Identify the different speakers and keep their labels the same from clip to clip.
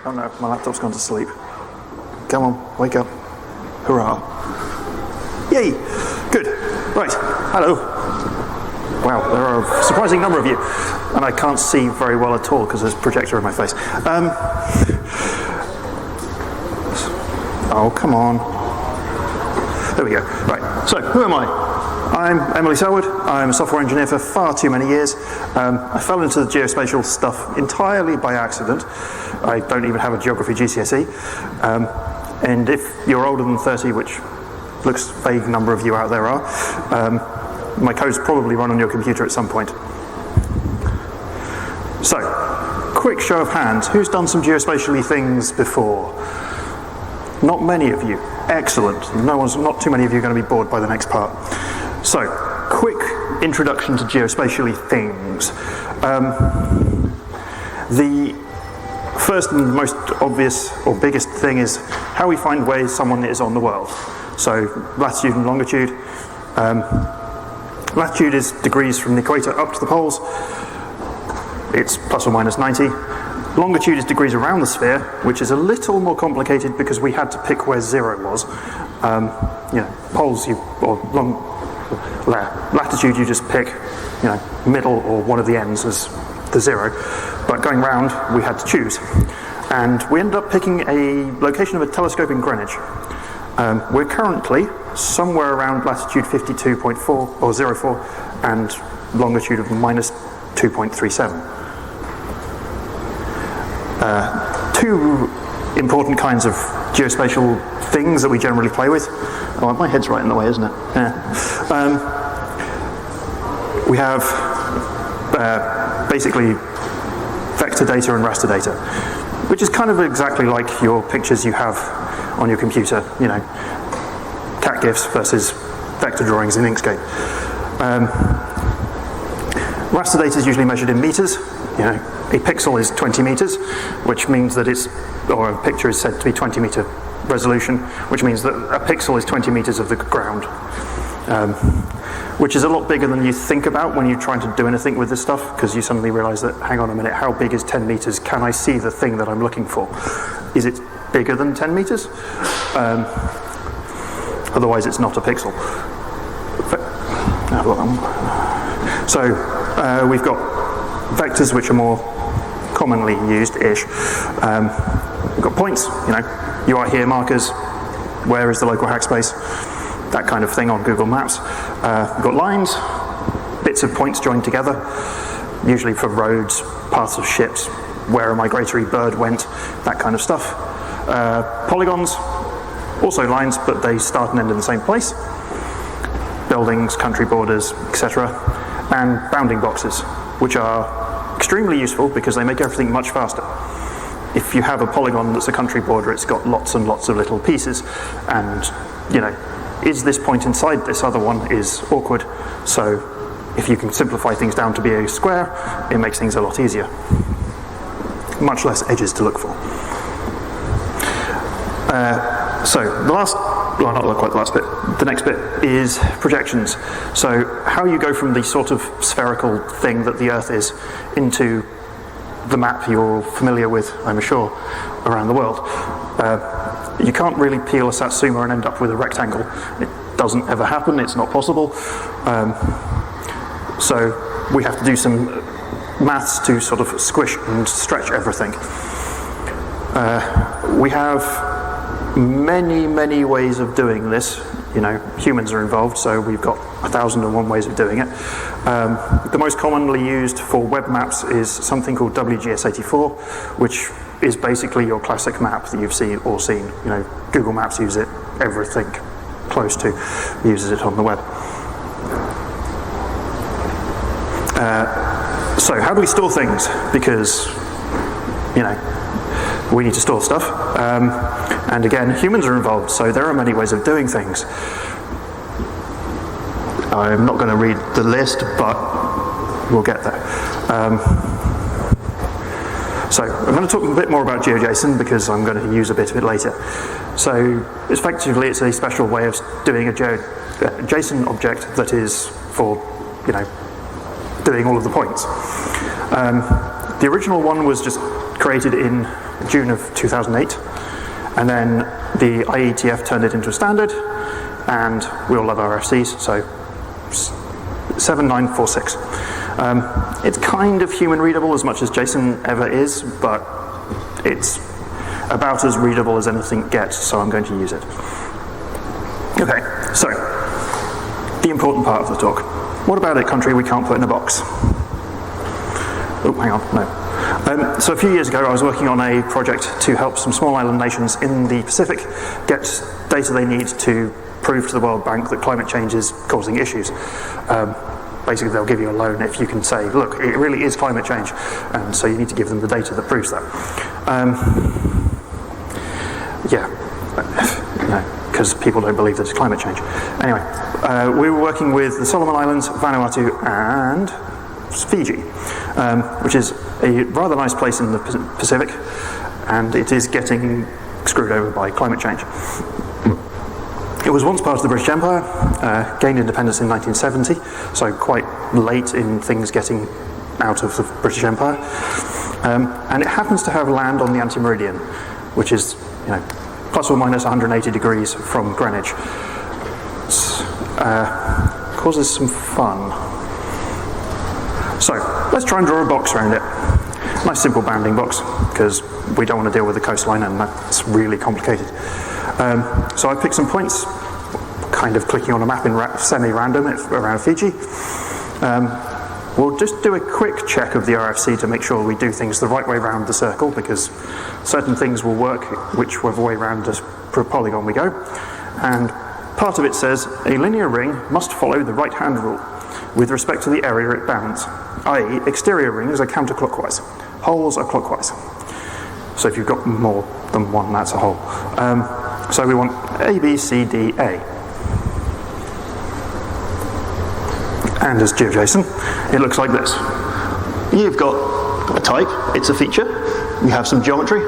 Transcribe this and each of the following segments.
Speaker 1: Oh no, my laptop's gone to sleep. Come on, wake up. Hurrah. Yay! Good. Right, hello. Wow, there are a surprising number of you. And I can't see very well at all because there's a projector in my face. Oh, come on. There we go. Right, so who am I? I'm Emily Selwood. I'm a software engineer for far too many years. I fell into the geospatial stuff entirely by accident. I don't even have a geography GCSE. And if you're older than 30, which looks vague number of you out there are, my code's probably run on your computer at some point. So, quick show of hands. Who's done some geospatially things before? Not many of you. Excellent. Not too many of you are going to be bored by the next part. So, quick introduction to geospatially things. The first and most obvious or biggest thing is how we find where someone is on the world. So, latitude and longitude. Latitude is degrees from the equator up to the poles. It's plus or minus 90. Longitude is degrees around the sphere, which is a little more complicated because we had to pick where 0 was. Poles, latitude you just pick, middle or one of the ends as the 0. But going round, we had to choose. And we ended up picking a location of a telescope in Greenwich. We're currently somewhere around latitude 52.4 or 04 and longitude of minus 2.37. Two important kinds of geospatial things that we generally play with. Oh, my head's right in the way, isn't it? Yeah. We have basically vector data and raster data, which is kind of exactly like your pictures you have on your computer, cat GIFs versus vector drawings in Inkscape. Raster data is usually measured in meters. A pixel is 20 meters, which means that a picture is said to be 20 meter resolution, which means that a pixel is 20 meters of the ground, which is a lot bigger than you think about when you're trying to do anything with this stuff, because you suddenly realize that, hang on a minute, how big is 10 meters? Can I see the thing that I'm looking for? Is it bigger than 10 meters? Otherwise, it's not a pixel. So we've got vectors, which are more commonly used-ish. We've got points, you are here markers, where is the local hack space, that kind of thing on Google Maps. We've got lines, bits of points joined together, usually for roads, paths of ships, where a migratory bird went, that kind of stuff. Polygons, also lines, but they start and end in the same place. Buildings, country borders, etc. And bounding boxes, which are extremely useful because they make everything much faster. If you have a polygon that's a country border, it's got lots and lots of little pieces, and is this point inside this other one is awkward, so if you can simplify things down to be a square, it makes things a lot easier. Much less edges to look for. So the last, well, not quite the last bit, the next bit is projections. So how you go from the sort of spherical thing that the Earth is into the map you're familiar with, I'm sure, around the world. You can't really peel a Satsuma and end up with a rectangle. It doesn't ever happen, it's not possible. So we have to do some maths to sort of squish and stretch everything. We have many ways of doing this. Humans are involved, so we've got 1,001 ways of doing it. The most commonly used for web maps is something called WGS84, which is basically your classic map that you've seen. Google Maps use it, everything close to uses it on the web. So how do we store things? Because, we need to store stuff. And again, humans are involved, so there are many ways of doing things. I'm not going to read the list, but we'll get there. So I'm going to talk a bit more about GeoJSON because I'm going to use a bit of it later. So effectively, it's a special way of doing a JSON object that is for, doing all of the points. The original one was just created in June of 2008. And then the IETF turned it into a standard, and we all love RFCs, so 7946. It's kind of human readable as much as JSON ever is, but it's about as readable as anything gets, so I'm going to use it. Okay, so the important part of the talk. What about a country we can't put in a box? Oh, hang on, no. So a few years ago I was working on a project to help some small island nations in the Pacific get data they need to prove to the World Bank that climate change is causing issues. Basically they'll give you a loan if you can say, look, it really is climate change, and so you need to give them the data that proves that. Because people don't believe that it's climate change. Anyway, we were working with the Solomon Islands, Vanuatu, and Fiji, which is a rather nice place in the Pacific, and it is getting screwed over by climate change. It was once part of the British Empire, gained independence in 1970, so quite late in things getting out of the British Empire. And it happens to have land on the anti-meridian, which is, plus or minus 180 degrees from Greenwich. Causes some fun. So, let's try and draw a box around it. Nice simple bounding box, because we don't want to deal with the coastline, and that's really complicated. So I picked some points, kind of clicking on a map in semi-random around Fiji. We'll just do a quick check of the RFC to make sure we do things the right way around the circle, because certain things will work whichever way around the polygon we go. And part of it says, a linear ring must follow the right-hand rule with respect to the area it bounds, i.e. exterior rings are counterclockwise, holes are clockwise. So if you've got more than one, that's a hole. So we want A, B, C, D, A. And as GeoJSON, it looks like this. You've got a type, it's a feature, you have some geometry,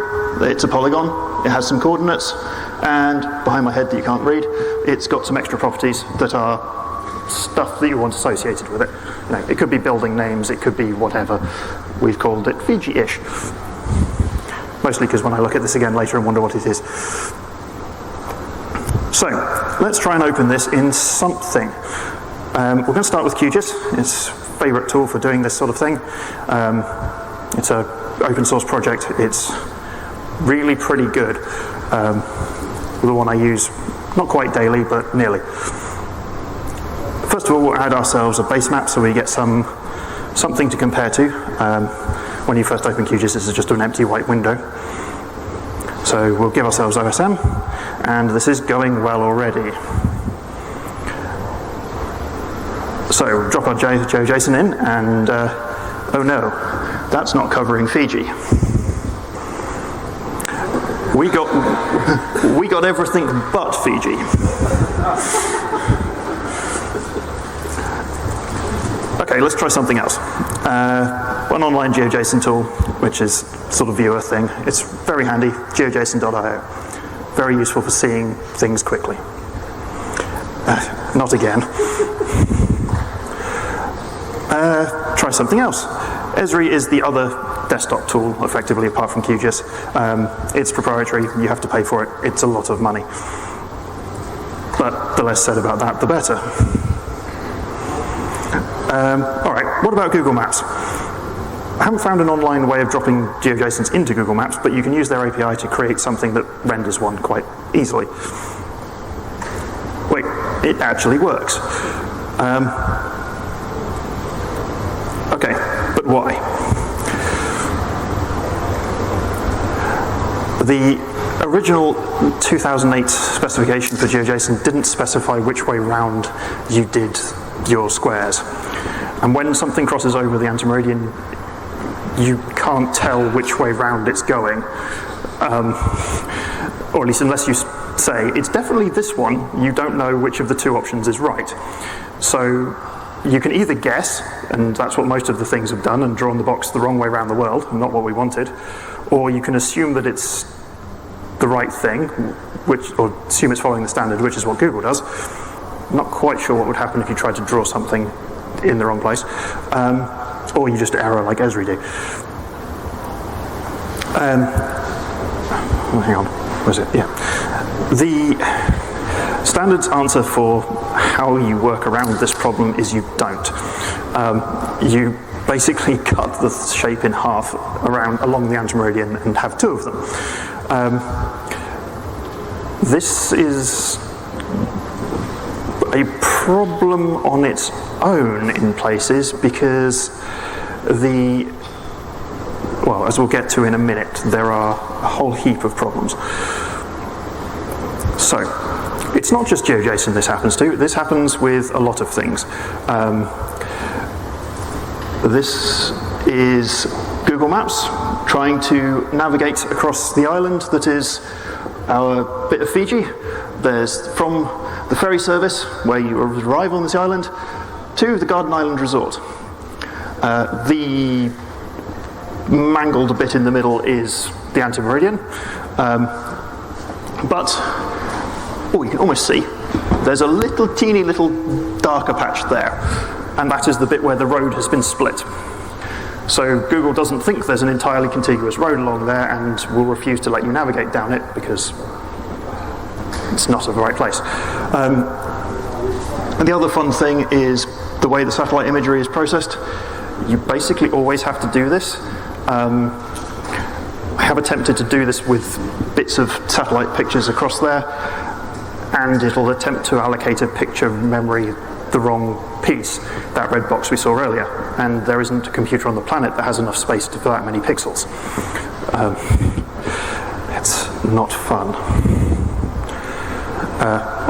Speaker 1: it's a polygon, it has some coordinates, and behind my head that you can't read, it's got some extra properties that are stuff that you want associated with it. It could be building names, it could be whatever. We've called it Fiji-ish. Mostly because when I look at this again later and wonder what it is. So, let's try and open this in something. We're going to start with QGIS. It's a favourite tool for doing this sort of thing. It's an open source project. It's really pretty good. The one I use not quite daily, but nearly. First of all, we'll add ourselves a base map so we get something to compare to. When you first open QGIS, this is just an empty white window. So we'll give ourselves OSM, and this is going well already. So we'll drop our GeoJSON in, and oh no, that's not covering Fiji. We got everything but Fiji. Okay, let's try something else. One online GeoJSON tool, which is sort of viewer thing. It's very handy, geojson.io. Very useful for seeing things quickly. Not again. Try something else. Esri is the other desktop tool, effectively, apart from QGIS. It's proprietary, you have to pay for it. It's a lot of money. But the less said about that, the better. Alright, what about Google Maps? I haven't found an online way of dropping GeoJSONs into Google Maps, but you can use their API to create something that renders one quite easily. Wait, it actually works. Okay, but why? The original 2008 specification for GeoJSON didn't specify which way round you did your squares. And when something crosses over the anti-meridian, you can't tell which way round it's going. Or at least unless you say, it's definitely this one, you don't know which of the two options is right. So you can either guess, and that's what most of the things have done, and drawn the box the wrong way around the world, and not what we wanted, or you can assume that it's the right thing, or assume it's following the standard, which is what Google does. I'm not quite sure what would happen if you tried to draw something in the wrong place, or you just error like Esri do. hang on, where is it? Yeah. The standard answer for how you work around this problem is you don't. You basically cut the shape in half along the antimeridian and have two of them. This is a problem on its own in places because well, as we'll get to in a minute, there are a whole heap of problems. So, it's not just GeoJSON this happens to, this happens with a lot of things. This is Google Maps trying to navigate across the island that is our bit of Fiji. There's from the ferry service where you arrive on this island to the Garden Island Resort. The mangled bit in the middle is the antimeridian, but you can almost see there's a teeny little darker patch there, and that is the bit where the road has been split. So Google doesn't think there's an entirely contiguous road along there and will refuse to let you navigate down it because it's not the right place. And the other fun thing is the way the satellite imagery is processed. You basically always have to do this. I have attempted to do this with bits of satellite pictures across there, and it'll attempt to allocate a picture memory the wrong piece, that red box we saw earlier, and there isn't a computer on the planet that has enough space for that many pixels. It's not fun.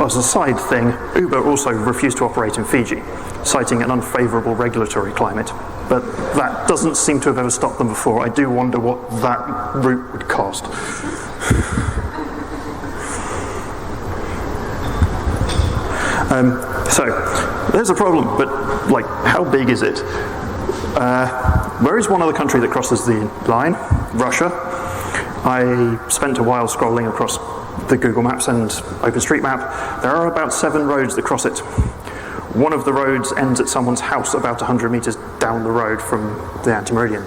Speaker 1: As a side thing, Uber also refused to operate in Fiji, citing an unfavourable regulatory climate. But that doesn't seem to have ever stopped them before. I do wonder what that route would cost. So, there's a problem, but like, how big is it? Where is one other country that crosses the line? Russia. I spent a while scrolling across the Google Maps and OpenStreetMap. There are about 7 roads that cross it. One of the roads ends at someone's house about 100 meters down the road from the antimeridian.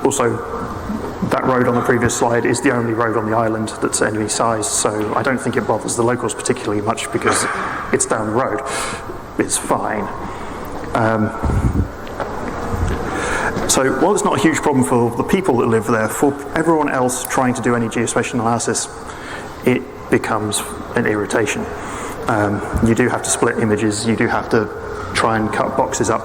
Speaker 1: Also, that road on the previous slide is the only road on the island that's any size, so I don't think it bothers the locals particularly much because it's down the road. It's fine. So while it's not a huge problem for the people that live there, for everyone else trying to do any geospatial analysis, it becomes an irritation. You do have to split images, you do have to try and cut boxes up.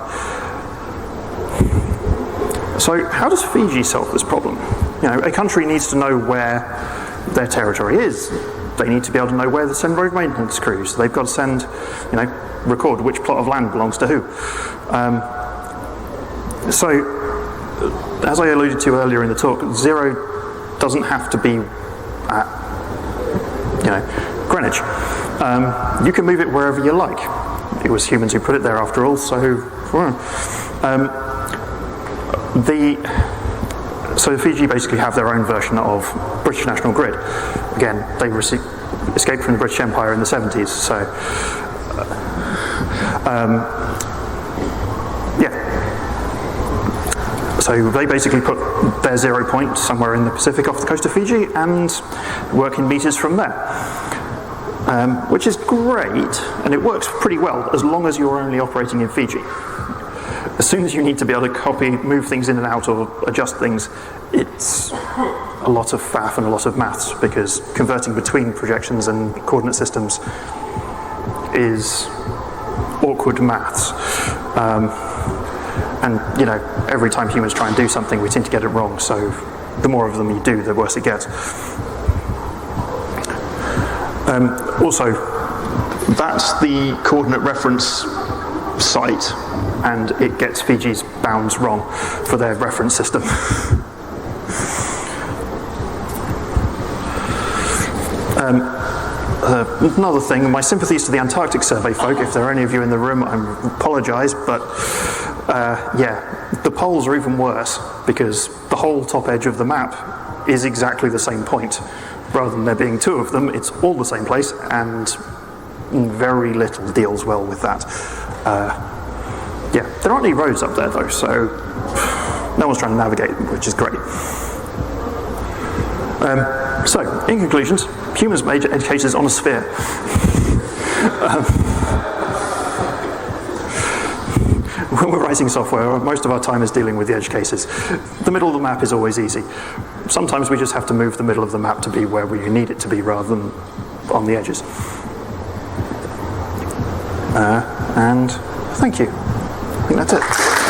Speaker 1: So how does Fiji solve this problem? You know, a country needs to know where their territory is. They need to be able to know where to send road maintenance crews. They've got to send, record which plot of land belongs to who. So, as I alluded to earlier in the talk, 0 doesn't have to be at, Greenwich. You can move it wherever you like. It was humans who put it there after all, so... So Fiji basically have their own version of British National Grid. Again, they escaped from the British Empire in the 70s, so... So they basically put their 0 point somewhere in the Pacific off the coast of Fiji and work in meters from there. Which is great, and it works pretty well as long as you're only operating in Fiji. As soon as you need to be able to copy, move things in and out, or adjust things, it's a lot of faff and a lot of maths, because converting between projections and coordinate systems is awkward maths. And, every time humans try and do something, we tend to get it wrong, so the more of them you do, the worse it gets. Also, that's the coordinate reference site, and it gets Fiji's bounds wrong for their reference system. Another thing, my sympathies to the Antarctic Survey folk. If there are any of you in the room, I apologise, but the poles are even worse, because the whole top edge of the map is exactly the same point. Rather than there being 2 of them, it's all the same place, and very little deals well with that. There aren't any roads up there though, so no one's trying to navigate them, which is great. So, in conclusions, humans made edge cases on a sphere. When we're writing software, most of our time is dealing with the edge cases. The middle of the map is always easy. Sometimes we just have to move the middle of the map to be where we need it to be rather than on the edges. And thank you. I think that's it.